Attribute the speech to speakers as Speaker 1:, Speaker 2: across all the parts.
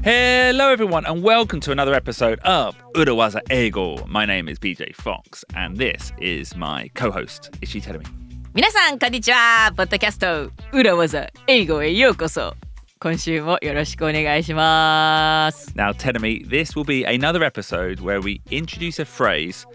Speaker 1: Hello everyone and welcome to another episode of 裏技英語 My name is BJ Fox and this is my co-host Ishii Terumi.
Speaker 2: 皆さんこんにちは。ポッドキャスト裏技英語へようこそ。今週もよろしくお願いします。
Speaker 1: Now Terumi, this will be another episode where we introduce a phrase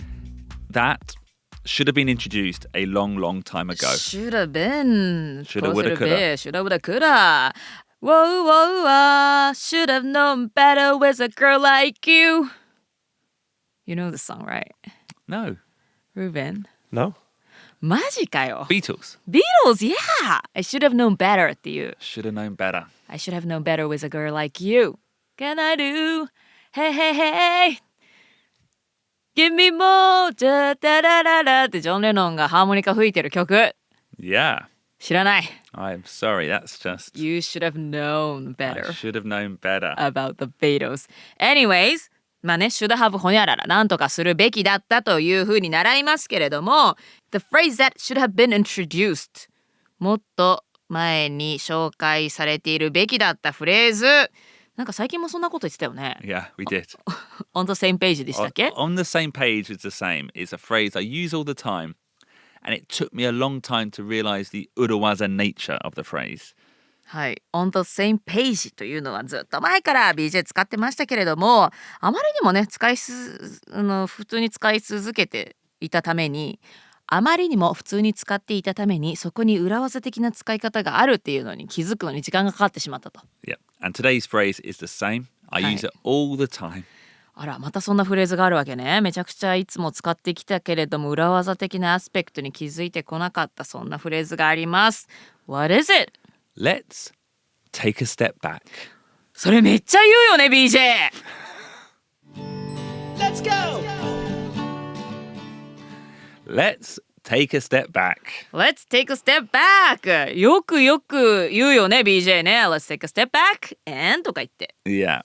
Speaker 1: that should have been introduced a long time ago.
Speaker 2: Should have been.
Speaker 1: Shoulda, woulda, coulda.
Speaker 2: Shoulda, woulda, coulda. Whoa, whoa, should have known better with a girl like you. You know the song, right?
Speaker 1: No.
Speaker 2: Ruben?
Speaker 3: No?
Speaker 2: マジかよ。
Speaker 1: Beatles.
Speaker 2: Beatles, yeah! I should have known better っていう。
Speaker 1: Should have known better.
Speaker 2: I should have known better with a girl like you. Can I do? Hey, hey, hey! Give me more! ダダダダダってジョン・レノンがハーモニカ吹いてる曲。
Speaker 1: Yeah.
Speaker 2: 知らない。
Speaker 1: I'm sorry, that's just...
Speaker 2: You should have known better.
Speaker 1: I should have known better.
Speaker 2: About the Beatles. Anyways, まあね、should have ほにゃららなんとかするべきだったというふうに習いますけれども、the phrase that should have been introduced もっと前に紹介されているべきだったフレーズ、なんか最近もそんなこと言ってたよね。
Speaker 1: Yeah, we did.
Speaker 2: On the same page でしたっけ？
Speaker 1: On the same page is the same. It's a phrase I use all the time. And it took me a long time to realize the 裏技 nature of the phrase.
Speaker 2: はい。On the same page というのはずっと前から BJ 使ってましたけれども、あまりにもね、普通に使い続けていたために、そこに裏技的な使い方があるっていうのに気づくのに時間がかかってしまったと。
Speaker 1: Yeah. And today's phrase is the same. I use it all the time.
Speaker 2: あら、またそんなフレーズがあるわけね。めちゃくちゃいつも使ってきたけれども、裏技的なアスペクトに気づいてこなかったそんなフレーズがあります。What is it?
Speaker 1: Let's take a step back.
Speaker 2: それめっちゃ言うよね、BJ!
Speaker 3: Let's go!
Speaker 1: Let's take a step back.
Speaker 2: Let's take a step back! よく言うよね、BJ ね。Let's take a step back and とか言って。
Speaker 1: Yeah.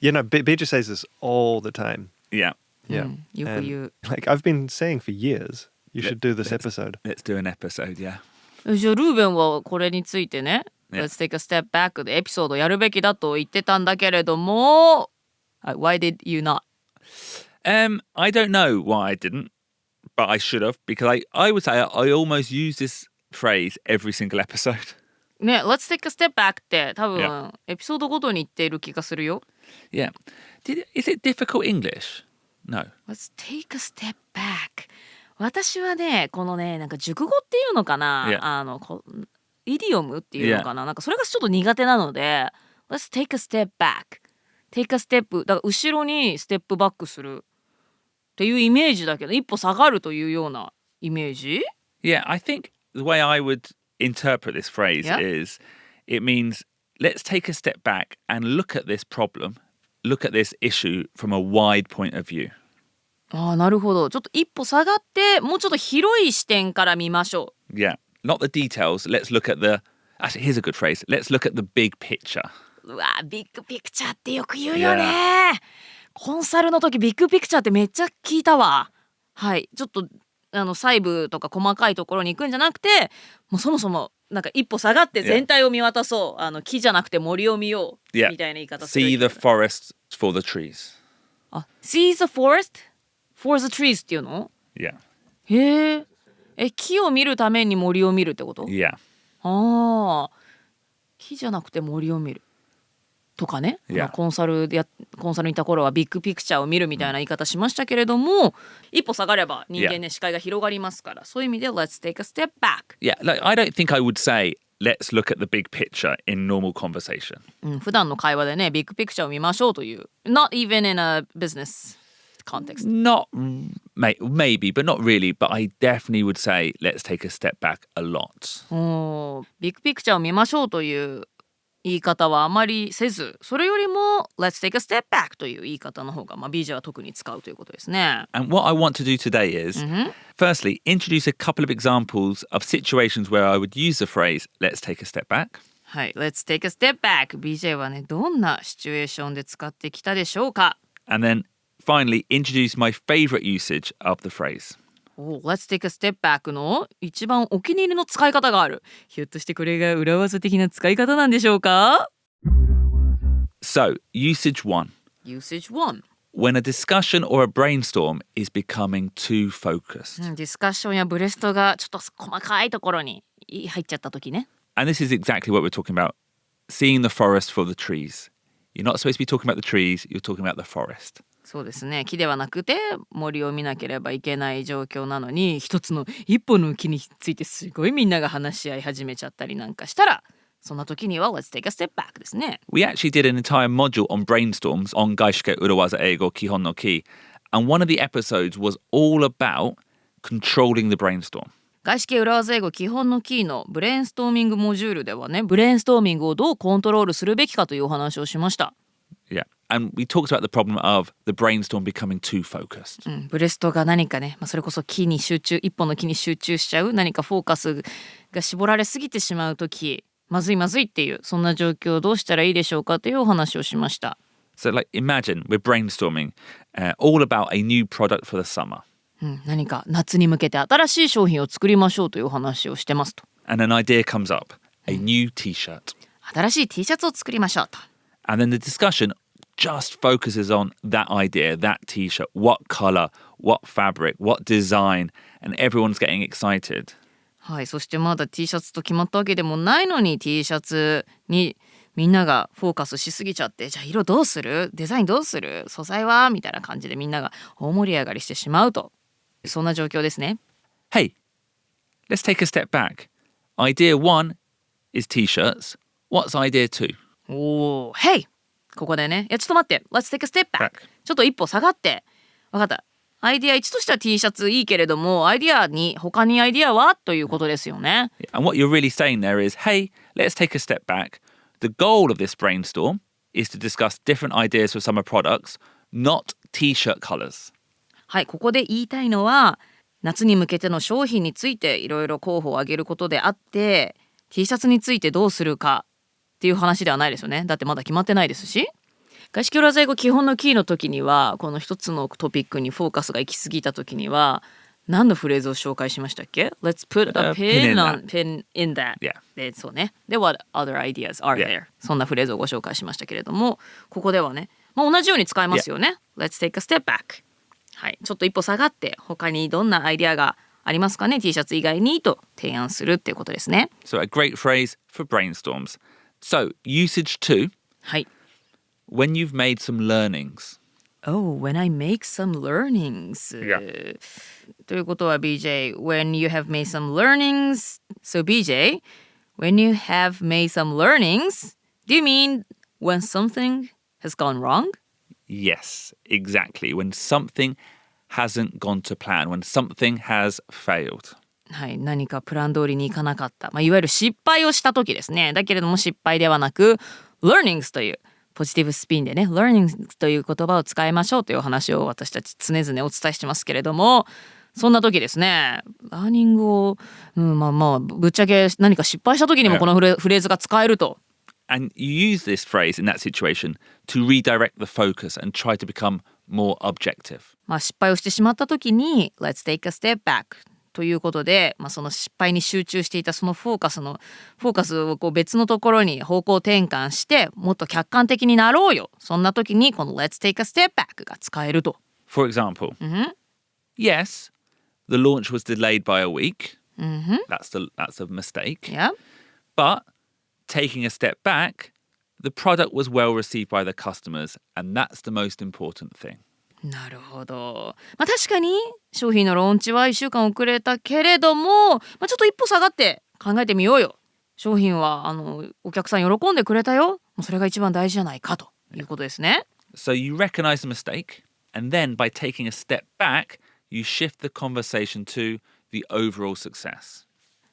Speaker 3: You know, BJ says this all the time.
Speaker 1: Yeah.
Speaker 3: Yeah.
Speaker 2: よく言う。
Speaker 3: Like I've been saying for years, you should do this episode.
Speaker 1: Let's do an episode, yeah.
Speaker 2: じゃあルーベンはこれについてね、Let's take a step back でエピソードやるべきだと言ってたんだけれども、Why did you not?
Speaker 1: I don't know why I didn't, but I should have, because I would say I almost use this phrase every single episode.
Speaker 2: ね、Let's take a step back って多分エピソードごとに言っている気がするよ。
Speaker 1: Yeah. Is it difficult English? No.
Speaker 2: Let's take a step back. 私はね、このね、なんか熟語っていうのかな、イディオムっていうのかな、なんかそれがちょっと苦手なので、Let's take a step back. Take a step. だから後ろにステップバックするっていうイメージだけど、一歩下がるというようなイメージ？
Speaker 1: Yeah, I think the way I would interpret this phrase is it means let's take a step back and look at this problem, look at this issue from a wide point of view.
Speaker 2: ああ、なるほど。ちょっと一歩下がってもうちょっと広い視点から見ましょ
Speaker 1: う。Yeah, not the details. Let's look at the... Actually, here's a good phrase. Let's look at the big picture.
Speaker 2: うわ、ビッグピクチャーってよく言うよね。コンサルの時ビッグピクチャーってめっちゃ聞いたわ。はい、ちょっと細部とか細かいところに行くんじゃなくて、もうそもそもなんか一歩下がって全体を見渡そう。木じゃなくて森を見よう、みたいな言い方する。
Speaker 1: See the forest for the trees.
Speaker 2: あ、see the forest for the trees っていうの？
Speaker 1: Yeah.
Speaker 2: へえ。木を見るために森を見るってこと？
Speaker 1: Yeah.
Speaker 2: ああ、木じゃなくて森を見るとかね。
Speaker 1: Yeah.
Speaker 2: コンサルにいた頃はビッグピクチャーを見るみたいな言い方しましたけれども、一歩下がれば人間ね、視界が広がりますから、そういう意味で Let's take a step back.
Speaker 1: Yeah, like I don't think I would say let's look at the big picture in normal conversation.
Speaker 2: 普段の会話でね、ビッグピクチャーを見ましょうという。Not even in a business context.
Speaker 1: Not maybe, but not really. But I definitely would say let's take a step back a lot.
Speaker 2: ビッグピクチャーを見ましょうという言い方はあまりせず、それよりも Let's take a step back という言い方の方が、BJ は特に使うということですね。
Speaker 1: And what I want to do today is, firstly, introduce a couple of examples of situations where I would use the phrase Let's take a step back.
Speaker 2: はい、Let's take a step back. BJ はね、どんなシチュエーションで使ってきたでしょうか。
Speaker 1: And then finally introduce my favorite usage of the phrase.Let's
Speaker 2: take a step back の一番お気に入りの使い方がある。ひょっとしてこれが裏技的な使い方なんでしょうか？
Speaker 1: So, usage 1.
Speaker 2: Usage 1.
Speaker 1: When a discussion or a brainstorm is becoming too focused.
Speaker 2: ディスカッションやブレストがちょっと細かいところに入っちゃった時ね。
Speaker 1: And this is exactly what we're talking about. Seeing the forest for the trees. You're not supposed to be talking about the trees, you're talking about the forest.
Speaker 2: そうですね。木ではなくて森を見なければいけない状況なのに、一つの一本の木についてすごいみんなが話し合い始めちゃったりなんかしたら、そんな時には Let's take a step back ですね。
Speaker 1: We actually did an entire module on brainstorms on 外資系裏技英語基本のKEY, and one of the episodes was all about controlling the brainstorm.
Speaker 2: 外資系裏技英語基本のキーのブレインストーミングモジュールではね、ブレインストーミングをどうコントロールするべきかというお話をしました。
Speaker 1: Yeah, and we talked about the problem of the brainstorm becoming too focused.
Speaker 2: ブレストが何かね、それこそ木に集中、一本の木に集中しちゃう、何かフォーカスが絞られすぎてしまうとき、まずいっていう、そんな状況をどうしたらいいでしょうかというお話をしました。
Speaker 1: So like imagine we're brainstorming all about a new product for the summer.
Speaker 2: 何か夏に向けて新しい商品を作りましょうというお話をしてますと。
Speaker 1: And an idea comes up, a new t-shirt.
Speaker 2: 新しい T シャツを作りましょうと。
Speaker 1: And then the discussion just focuses on that idea, that t-shirt, what color, what fabric, what design, and everyone's getting excited.
Speaker 2: はい、そしてまだ T シャツと決まったわけでもないのに T シャツにみんながフォーカスしすぎちゃって、じゃあ色どうする？デザインどうする？素材は？みたいな感じでみんなが大盛り上がりしてしまうと。そんな状況ですね。
Speaker 1: Hey, let's take a step back. Idea 1 is t-shirts. What's idea 2?
Speaker 2: おー、Hey! ここでね、いやちょっと待って。Let's take a step back. ちょっと一歩下がって。わかった。アイディア1としては T シャツいいけれども、アイディア2、他にアイディアはということですよね。
Speaker 1: And what you're really saying there is, hey, let's take a step back. The goal of this brainstorm is to discuss different ideas for summer products, not t-shirt colors.
Speaker 2: はい、ここで言いたいのは、夏に向けての商品についていろいろ候補を挙げることであって、T シャツについてどうするかっていう話ではないですよね。だってまだ決まってないですし。外資系裏技英語基本のキーの時には、この一つのトピックにフォーカスが行き過ぎた時には、何のフレーズを紹介しましたっけ？ Let's put a pin in that. で、そうね。で、what other ideas are there? そんなフレーズをご紹介しましたけれども、ここではね、同じように使えますよね。Let's take a step back.はい、ちょっと一歩下がって他にどんなアイデアがありますかね T シャツ以外にと提案するっていうことですね。
Speaker 1: So a great phrase for brainstorms. So usage 2.
Speaker 2: はい。
Speaker 1: When you've made some learnings.
Speaker 2: Oh, when I make some learnings.
Speaker 1: Yeah.
Speaker 2: ということは BJ, when you have made some learnings. So BJ, when you have made some learnings, do you mean when something has gone wrong?Yes,
Speaker 1: exactly. When something hasn't gone to plan, when something has failed.
Speaker 2: はい、何かプラン通りにいかなかった。いわゆる失敗をした時ですね。だけれども失敗ではなく、learnings というポジティブスピンでね、learnings という言葉を使いましょうというお話を私たち常々お伝えしてますけれども、そんな時ですね、ラーニングを、ぶっちゃけ何か失敗した時にもこのフレーズが使えると。
Speaker 1: And you use this phrase in that situation to redirect the focus and try to become more objective.
Speaker 2: 失敗をしてしまった時に Let's take a step back ということで、その失敗に集中していたそのフォーカスをこう別のところに方向転換してもっと客観的になろうよ。そんな時にこの Let's take a step back が使えると。
Speaker 1: For example, yes, the launch was delayed by a week. That's a mistake.
Speaker 2: Yeah.
Speaker 1: But taking a step back, the product was well received by the customers, and that's the most important thing.
Speaker 2: なるほど。確かに商品のローンチは1週間遅れたけれども、ちょっと一歩下がって考えてみようよ。商品はお客さん喜んでくれたよ。それが一番大事じゃないかということですね。
Speaker 1: So you recognize the mistake, and then by taking a step back, you shift the conversation to the overall success.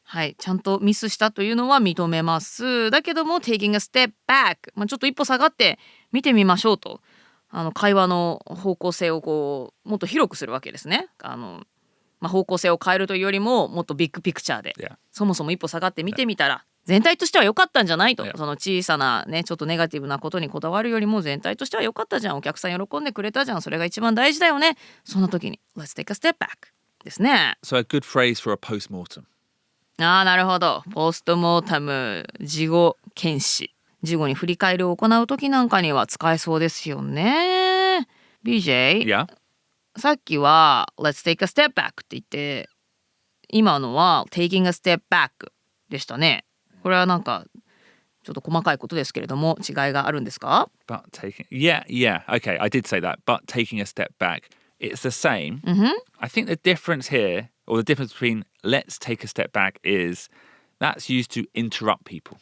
Speaker 2: はい、ちゃんとミスしたというのは認めます。だけども taking a step back、ちょっと一歩下がって見てみましょうと、会話の方向性をこうもっと広くするわけですね。方向性を変えるというよりももっとビッグピクチャーで、そもそも一歩下がって見てみたら全体としては良かったんじゃないと、その小さなねちょっとネガティブなことにこだわるよりも全体としては良かったじゃん、お客さん喜んでくれたじゃん、それが一番大事だよね。そんな時に Let's take a step back ですね。
Speaker 1: So a good phrase for a post-mortem.
Speaker 2: なるほど。ポストモータム、事後検視、事後に振り返りを行う時なんかには使えそうですよね。 BJ、
Speaker 1: Yeah.
Speaker 2: さっきは Let's take a step back って言って、今のは taking a step back でしたね。これはなんかちょっと細かいことですけれども違いがあるんですか？
Speaker 1: But taking, yeah, okay, I did say that. But taking a step back, it's the same. I think the difference here, or the difference between let's take a step back, is that's used to interrupt people.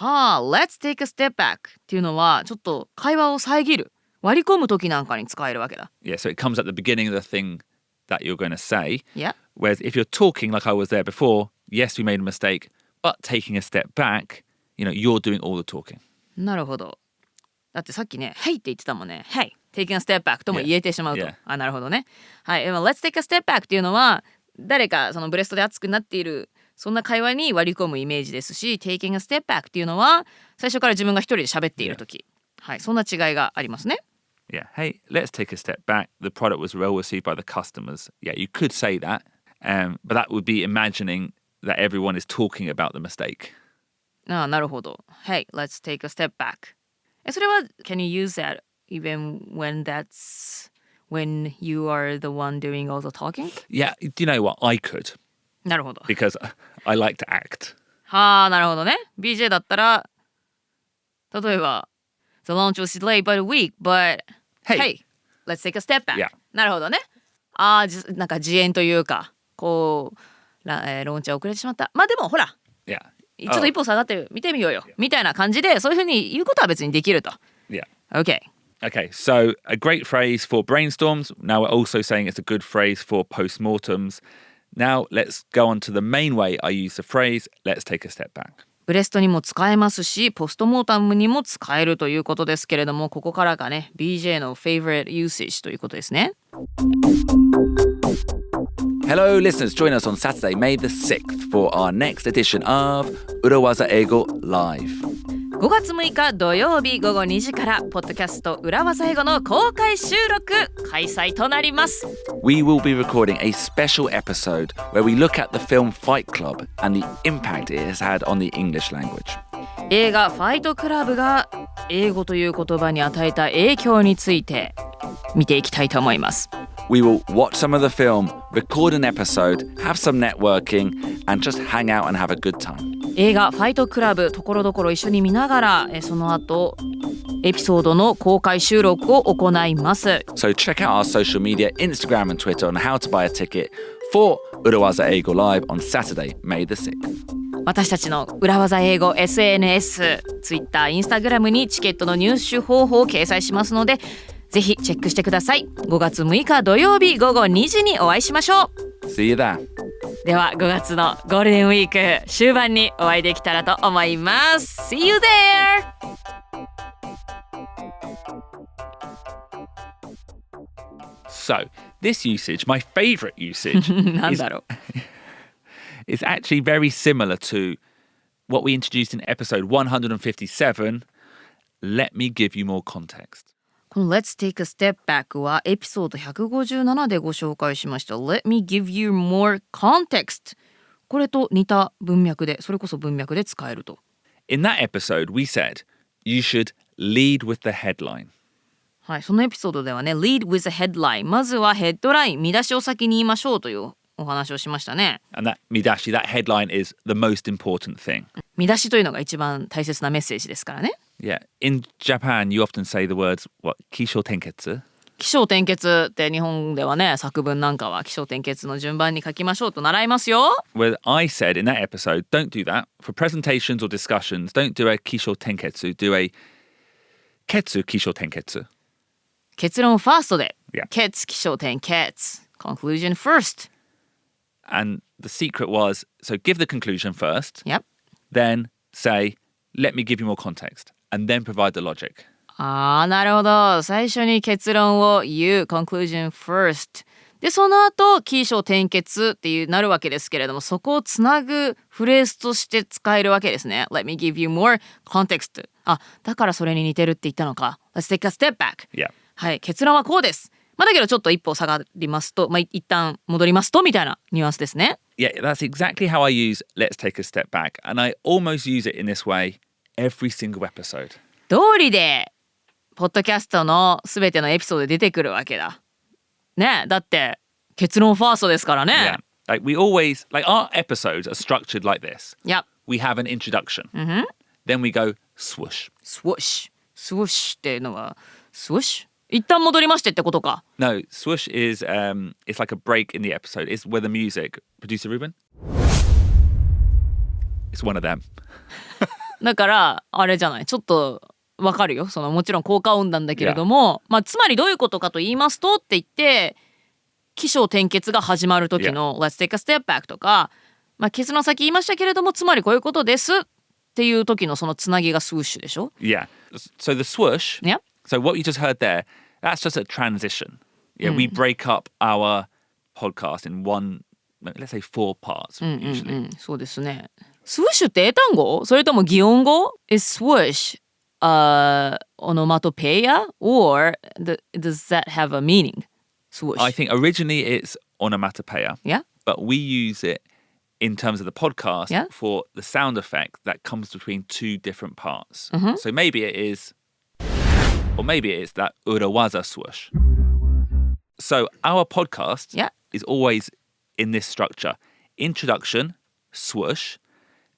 Speaker 2: Let's take a step back っていうのはちょっと会話を遮る、割り込む時なんかに使えるわけだ。
Speaker 1: Yeah, so it comes at the beginning of the thing that you're going to say.
Speaker 2: Yeah.
Speaker 1: Whereas if you're talking like I was there before, yes, we made a mistake, but taking a step back, you're doing all the talking.
Speaker 2: なるほど。だってさっきね、Hey って言ってたもんね。Hey, taking a step back とも言えてしまうと。
Speaker 1: Yeah.
Speaker 2: なるほどね。はい。Let's take a step back っていうのは、誰かそのブレストで熱くなっている、そんな会話に割り込むイメージですし、taking a step back っていうのは、最初から自分が一人で喋っているとき。はい。そんな違いがありますね。
Speaker 1: Yeah, hey, let's take a step back. The product was well received by the customers. Yeah, you could say that, but that would be imagining that everyone is talking about the mistake.
Speaker 2: なるほど。Hey, let's take a step back. それは can you use that even when you are the one doing all the talking?
Speaker 1: Yeah, do you know what? I could.
Speaker 2: なるほど。
Speaker 1: Because I like to act.
Speaker 2: なるほどね。BJ だったら、例えば、The launch was delayed by a week, but hey, let's take a step back.
Speaker 1: Yeah.
Speaker 2: なるほどね。なんか自演というか、こう、ローンチは遅れてしまった。まあでもほら、
Speaker 1: Yeah.
Speaker 2: ちょっと一歩下がって見てみようよ。みたいな感じで、そういうふうに言うことは別にできると。
Speaker 1: Yeah.
Speaker 2: Okay.
Speaker 1: Okay, so a great phrase for brainstorms. Now we're also saying it's a good phrase for postmortems. Now let's go on to the main way I use the phrase, let's take a step back.
Speaker 2: ブレストにも使えますし、ポストモータムにも使えるということですけれども、ここからがね、BJ の favorite usage ということですね。
Speaker 1: Hello listeners, join us on Saturday, May the 6th for our next edition of 裏技英語 LIVE.
Speaker 2: 5月6日土曜日午後2時からポッドキャスト裏技英語の公開収録開催となります。
Speaker 1: We will be recording a special episode where we look at the film Fight Club and the impact it has had on the English language.
Speaker 2: 映画ファイトクラブが英語という言葉に与えた影響について見ていきたいと思います。
Speaker 1: We will watch some of the film, record an episode, have some networking and just hang out and have a good time.
Speaker 2: 映画ファイトクラブところどころ一緒に見ながらその後エピソードの公開収録を行います。
Speaker 1: So check out our social media, Instagram and Twitter on how to buy a ticket for 裏技英語 LIVE on Saturday, May the 6th.
Speaker 2: 私たちの裏技英語 SNS、Twitter、Instagram にチケットの入手方法を掲載しますのでぜひチェックしてください。5月6日土曜日午後2時にお会いしましょう。
Speaker 1: See you there.
Speaker 2: では5月のゴールデンウィーク終盤にお会いできたらと思います。 See you there!
Speaker 1: So, this usage, my favorite usage,
Speaker 2: なんだろう
Speaker 1: is actually very similar to what we introduced in episode 157. Let me give you more context.
Speaker 2: この Let's take a step back はエピソード157でご紹介しました Let me give you more context これと似た文脈でそれこそ文脈で使えると。
Speaker 1: In that episode, we said you should lead with the headline.
Speaker 2: はい、そのエピソードではね Lead with a headline まずはヘッドライン見出しを先に言いましょうというお話をしましたね。
Speaker 1: And that midashi, that headline is the most important thing.
Speaker 2: 見出しというのが一番大切なメッセージですからね。
Speaker 1: Yeah. In Japan, you often say the words, what, 起承転結?
Speaker 2: 起承転結って日本ではね作文なんかは起承転結の順番に書きましょうと習いますよ。
Speaker 1: Well, I said in that episode, don't do that. For presentations or discussions, don't do a 起承転結, do a 結起承転結.
Speaker 2: 結論ファーストで、
Speaker 1: Yeah.
Speaker 2: 結起承転結 conclusion first.
Speaker 1: And the secret was, so give the conclusion first,
Speaker 2: Yep.
Speaker 1: then say, let me give you more context, and then provide the logic.
Speaker 2: なるほど。最初に結論を言う conclusion first でその後起承転結っていうなるわけですけれども、そこをつなぐフレーズとして使えるわけですね。 Let me give you more context。 だからそれに似てるって言ったのか。 Let's take a step back、
Speaker 1: Yeah.
Speaker 2: はい、結論はこうです。だけどちょっと一歩下がりますと、一旦戻りますとみたいなニュアンスですね。
Speaker 1: Yeah, that's exactly how I use let's take a step back. And I almost use it in this way every single episode.
Speaker 2: 道理でポッドキャストのすべてのエピソードで出てくるわけだね。だって結論ファーストですからね。
Speaker 1: Yeah. Like we always, like our episodes are structured like this.
Speaker 2: Yep.
Speaker 1: We have an introduction. Then we go swoosh.
Speaker 2: Swoosh. Swoosh っていうのは swoosh? 一旦戻りましてってことか。
Speaker 1: No, swoosh is it's like a break in the episode. It's where the music, producer Ruben? It's one of them.
Speaker 2: だからあれじゃない、ちょっとわかるよ。そのもちろん効果音なんだけれども、つまりどういうことかと言いますとって言って起承転結が始まる時の Let's take a step back とか、結論先言いましたけれどもつまりこういうことですっていう時のそのつなぎがスウッシュでしょ。
Speaker 1: Yeah. So the swoosh,
Speaker 2: Yeah.
Speaker 1: so what you just heard there, that's just a transition. Yeah, we break up our podcast in one, let's say 4 parts usually.
Speaker 2: そうですね。スウッシュって英単語それとも擬音語？ Is swoosh onomatopoeia or does that have a meaning? Swoosh.
Speaker 1: I think originally it's onomatopoeia.
Speaker 2: Yeah.
Speaker 1: But we use it in terms of the podcast for the sound effect that comes between 2 different parts. So maybe it is, or maybe it is that urawaza swoosh. So our podcast is always in this structure. Introduction, swoosh,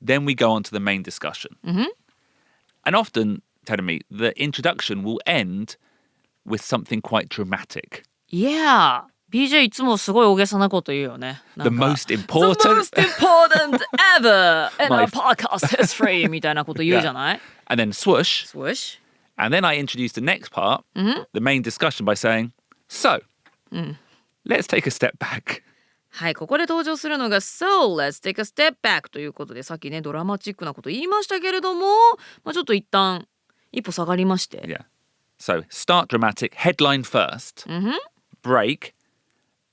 Speaker 1: then we go on to the main discussion. And often, telling me, the introduction will end with something quite dramatic.
Speaker 2: Yeah. BJ いつもすごい大げさなこと言うよね。
Speaker 1: The most important.
Speaker 2: The most important ever in our podcast history みたいなこと言うじゃない？
Speaker 1: And then swoosh.
Speaker 2: Swoosh.
Speaker 1: And then I introduce the next part, the main discussion by saying, so, let's take a step back.
Speaker 2: はい、ここで登場するのが So, let's take a step back ということで、さっきねドラマチックなこと言いましたけれども、ちょっと一旦一歩下がりまして。
Speaker 1: Yeah. So, start dramatic, headline first, break,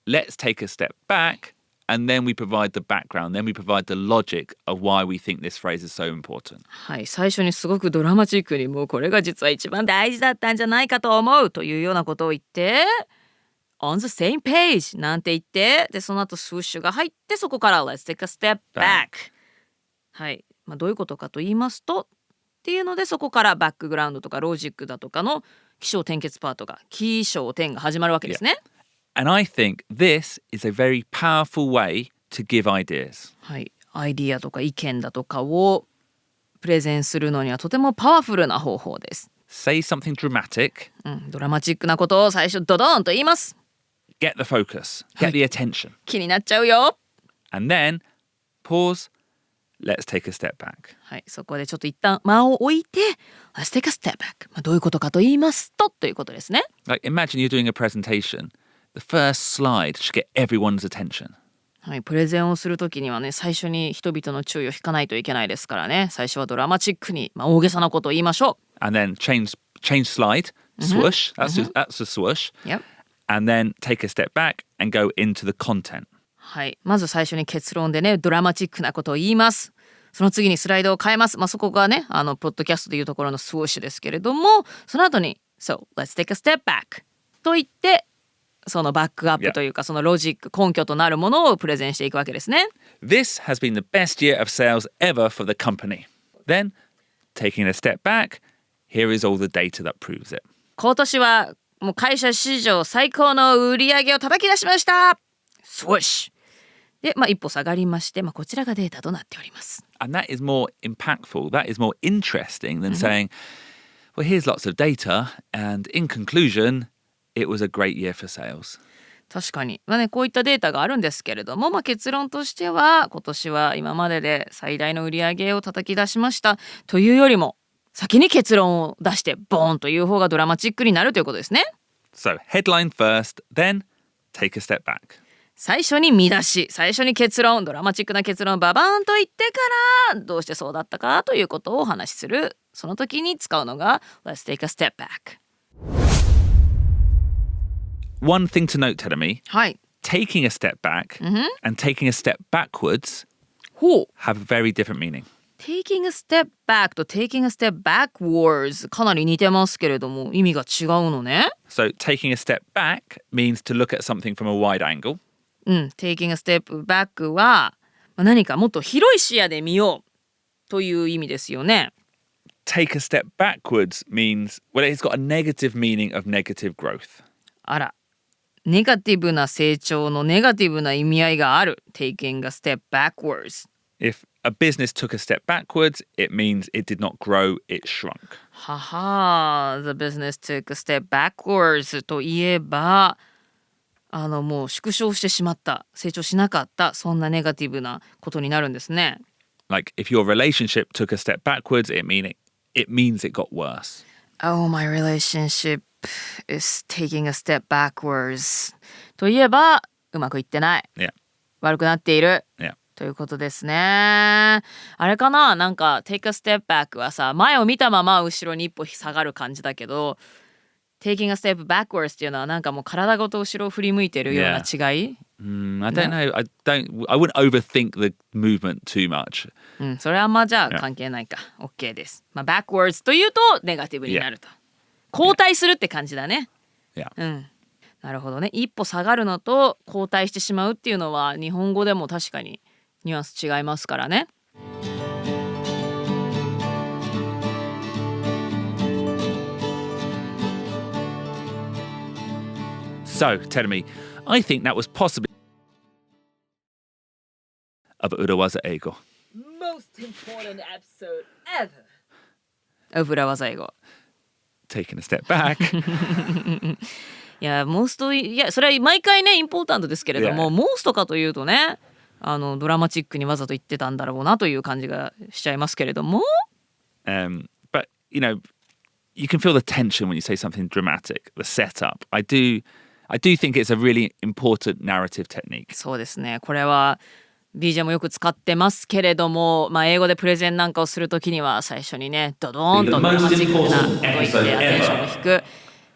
Speaker 1: let's take a step back, and then we provide the background, then we provide the logic of why we think this phrase is so important.
Speaker 2: はい、最初にすごくドラマチックにもうこれが実は一番大事だったんじゃないかと思うというようなことを言って、On the same page なんて言って、でその後スウッシュが入って、そこから Let's take a step back。はい、どういうことかと言いますとっていうので、そこからバックグラウンドとかロジックだとかの起承転結パートが起承転が始まるわけですね。
Speaker 1: And I think this is a very powerful way to give ideas.
Speaker 2: はい、アイディアとか意見だとかをプレゼンするのにはとてもパワフルな方法です。
Speaker 1: Say something dramatic.
Speaker 2: ドラマチックなことを最初ドドーンと言います。
Speaker 1: Get the focus. Get the attention.
Speaker 2: 気になっちゃうよ。
Speaker 1: And then pause. Let's take a step back.
Speaker 2: はい、そこでちょっと一旦間を置いて Let's take a step back。どういうことかと言いますとということですね。
Speaker 1: Like imagine you're doing a presentation. The first slide should get everyone's attention.
Speaker 2: はい、プレゼンをするときにはね、最初に人々の注意を引かないといけないですからね。最初はドラマチックに、大げさなことを言いましょう。
Speaker 1: And then change slide, swoosh. That's a swoosh.
Speaker 2: Yep.
Speaker 1: And then take a step back and go into the content.
Speaker 2: はい、まず最初に結論でね、ドラマチックなことを言います。その次にスライドを変えます。そこがね、ポッドキャストでいうところのスウォッシュですけれども、その後に So, let's take a step back と言って、そのバックアップというか、そのロジック、根拠となるものをプレゼンしていくわけですね。
Speaker 1: This has been the best year of sales ever for the company. Then, taking a step back, here is all the data that proves it.
Speaker 2: 今年はもう会社史上最高の売り上げを叩き出しました。スウォッシュ。で、一歩下がりまして、こちらがデータとなっております。
Speaker 1: And that is more impactful, that is more interesting than saying, well, here's lots of data, and in conclusion, it was a great year for sales.
Speaker 2: 確かに、こういったデータがあるんですけれども、結論としては今年は今までで最大の売り上げを叩き出しましたというよりも、先に結論を出してボーンという方がドラマチックになるということですね。
Speaker 1: So, headline first, then take a step back.
Speaker 2: 最初に見出し、最初に結論、ドラマチックな結論をババーンと言ってからどうしてそうだったかということをお話しする。その時に使うのが Let's take a step back。
Speaker 1: One thing to note, Terumi,
Speaker 2: はい。
Speaker 1: taking a step back and taking a step backwards have very different meaning.
Speaker 2: Taking a step back と taking a step backwards かなり似てますけれども意味が違うのね。
Speaker 1: So taking a step back means to look at something from a wide angle.
Speaker 2: Taking a step back は何かもっと広い視野で見ようという意味ですよね。
Speaker 1: Take a step backwards means, well, it's got a negative meaning of negative growth.
Speaker 2: あら、ネガティブな成長のネガティブな意味合いがある。Taking a step backwards.
Speaker 1: If a business took a step backwards, it means it did not grow, it shrunk.
Speaker 2: はは、the business took a step backwards といえば、もう縮小してしまった、成長しなかった、そんなネガティブなことになるんですね。
Speaker 1: Like if your relationship took a step backwards, it means it got worse.
Speaker 2: Oh, my relationship is taking a step backwards といえばうまくいってない、
Speaker 1: Yeah.
Speaker 2: 悪くなっている、
Speaker 1: Yeah.
Speaker 2: ということですね。あれかな、なんか take a step back はさ前を見たまま後ろに一歩下がる感じだけど taking a step backwards っていうのはなんかもう体ごと後ろを振り向いてるような違い、
Speaker 1: I don't know. I wouldn't overthink the movement too much.
Speaker 2: それはまあじゃあ関係ないか、OK です。backwards というとネガティブになると、後退するって感じだね。なるほどね。一歩下がるのと後退してしまうっていうのは日本語でも確かにニュアンス違いますからね。
Speaker 1: So, tell me, I think that was possibly of 裏技英語。
Speaker 2: Most important episode ever of 裏技英語。
Speaker 1: Taking a step back.
Speaker 2: いや、いや、それは毎回ね、インポータントですけれども、most かというとね、ドラマチックにわざと言ってたんだろうなという感じがしちゃいますけれども。
Speaker 1: But, you know, you can feel the tension when you say something dramatic, the setup. I do think it's a really important narrative technique.
Speaker 2: そうですね。これはBJ もよく使ってますけれども、英語でプレゼンなんかをするときには最初にね、ドドーンとドラマチックなことを言ってアテンションを引く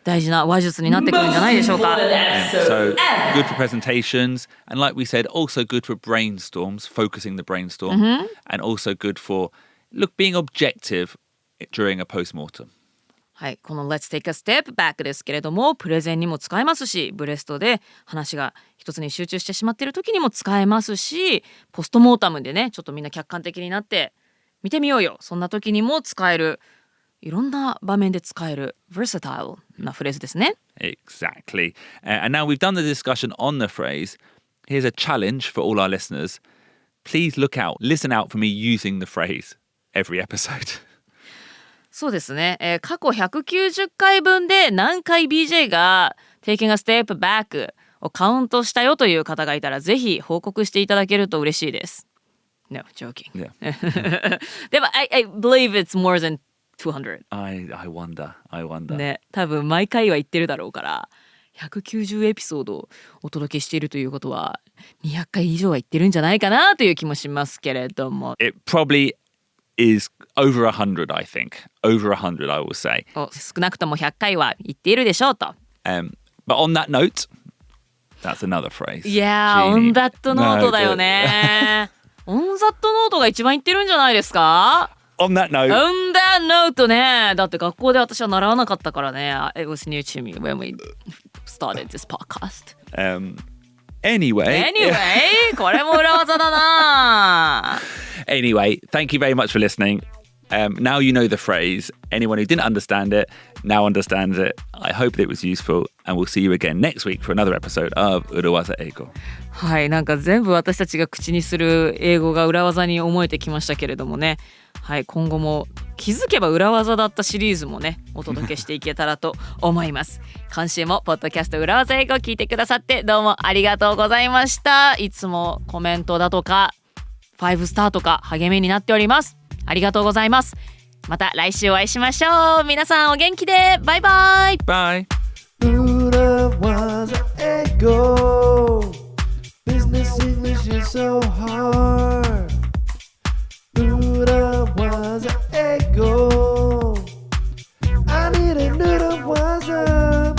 Speaker 2: 大事な話術になってくるんじゃないでしょうか。
Speaker 1: So good for presentations, and like we said, also good for brainstorms, focusing the brainstorm, and also good for being objective during a postmortem.
Speaker 2: はい、この Let's take a step back ですけれども、プレゼンにも使えますし、ブレストで話が一つに集中してしまっている時にも使えますし、ポストモータムでね、ちょっとみんな客観的になって見てみようよ。そんな時にも使える、いろんな場面で使える versatile なフレーズですね。
Speaker 1: Exactly. And now we've done the discussion on the phrase. Here's a challenge for all our listeners. Please listen out for me using the phrase every episode.
Speaker 2: そうですね、過去190回分で何回 BJ が Taking a Step Back をカウントしたよという方がいたらぜひ報告していただけると嬉しいです。No, joking.
Speaker 1: Yeah.
Speaker 2: でも I believe it's more than 200.
Speaker 1: I wonder.
Speaker 2: ね、多分毎回は言ってるだろうから190エピソードをお届けしているということは200回以上は言ってるんじゃないかなという気もしますけれども。
Speaker 1: It probably is over 100, I think. Over 100, I will say.
Speaker 2: 少なくとも100回は言っているでしょうと。
Speaker 1: But on that note, that's another phrase.
Speaker 2: Yeah, on that note だよね。on that note が一番言ってるんじゃないですか？
Speaker 1: On that note.
Speaker 2: On that note ね。だって学校で私は習わなかったからね。It was new to me when we started this podcast.
Speaker 1: Anyway,
Speaker 2: これも裏技だな。
Speaker 1: Anyway, thank you very much for listening. Now you know the phrase. Anyone who didn't understand it now understands it. I hope that it was useful, and we'll see you again next week for another episode of 裏技英語。
Speaker 2: はい、なんか全部私たちが口にする英語が裏技に思えてきましたけれどもね。はい、今後も気づけば裏技だったシリーズもねお届けしていけたらと思います。今週もポッドキャスト裏技英語を聞いてくださってどうもありがとうございました。いつもコメントだとか5スターとか励みになっております。ありがとうございます。また来週お会いしましょう。皆さんお元気で。バイバイ。
Speaker 1: Bye.
Speaker 4: 裏技英語 Business English is so hard 裏技英語 I need a 裏技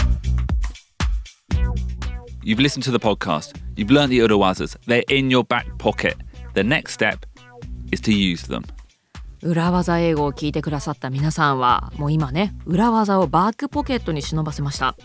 Speaker 1: You've listened to the podcast. You've learned the urawazas. They're in your back pocket. The next step is to use them.
Speaker 2: 裏技英語を聞いてくださった皆さんはもう今ね、裏技をバックポケットに忍ばせました。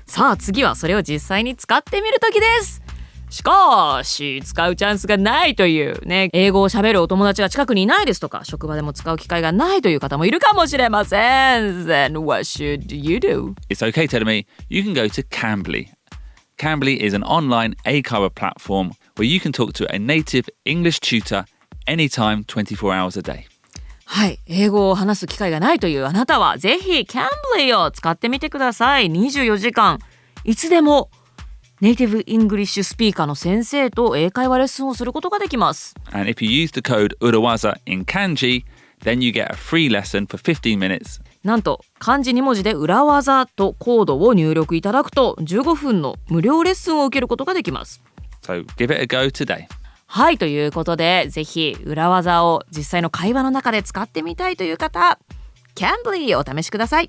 Speaker 2: さあ次はそれを実際に使ってみる時です。しかし使うチャンスがないというね、英語を喋るお友達が近くにいないですとか、職場でも使う機会がないという方もいるかもしれません。Then what should you do?
Speaker 1: It's okay, Telemi. You can go to Cambly.Cambly is an online英会話 platform where you can talk to a native English tutor anytime 24 hours a day.
Speaker 2: はい、英語を話す機会がないというあなたはぜひ Cambly を使ってみてください。24時間いつでもネイティブイングリッシュスピーカーの先生と英会話レッスンをすることができます。
Speaker 1: And if you use the code urawaza in kanji, then you get a free lesson for 15 minutes.
Speaker 2: なんと漢字2文字で裏技とコードを入力いただくと15分の無料レッスンを受けることができます。
Speaker 1: So give it a go today.
Speaker 2: はい、ということでぜひ裏技を実際の会話の中で使ってみたいという方、Cambly をお試しください。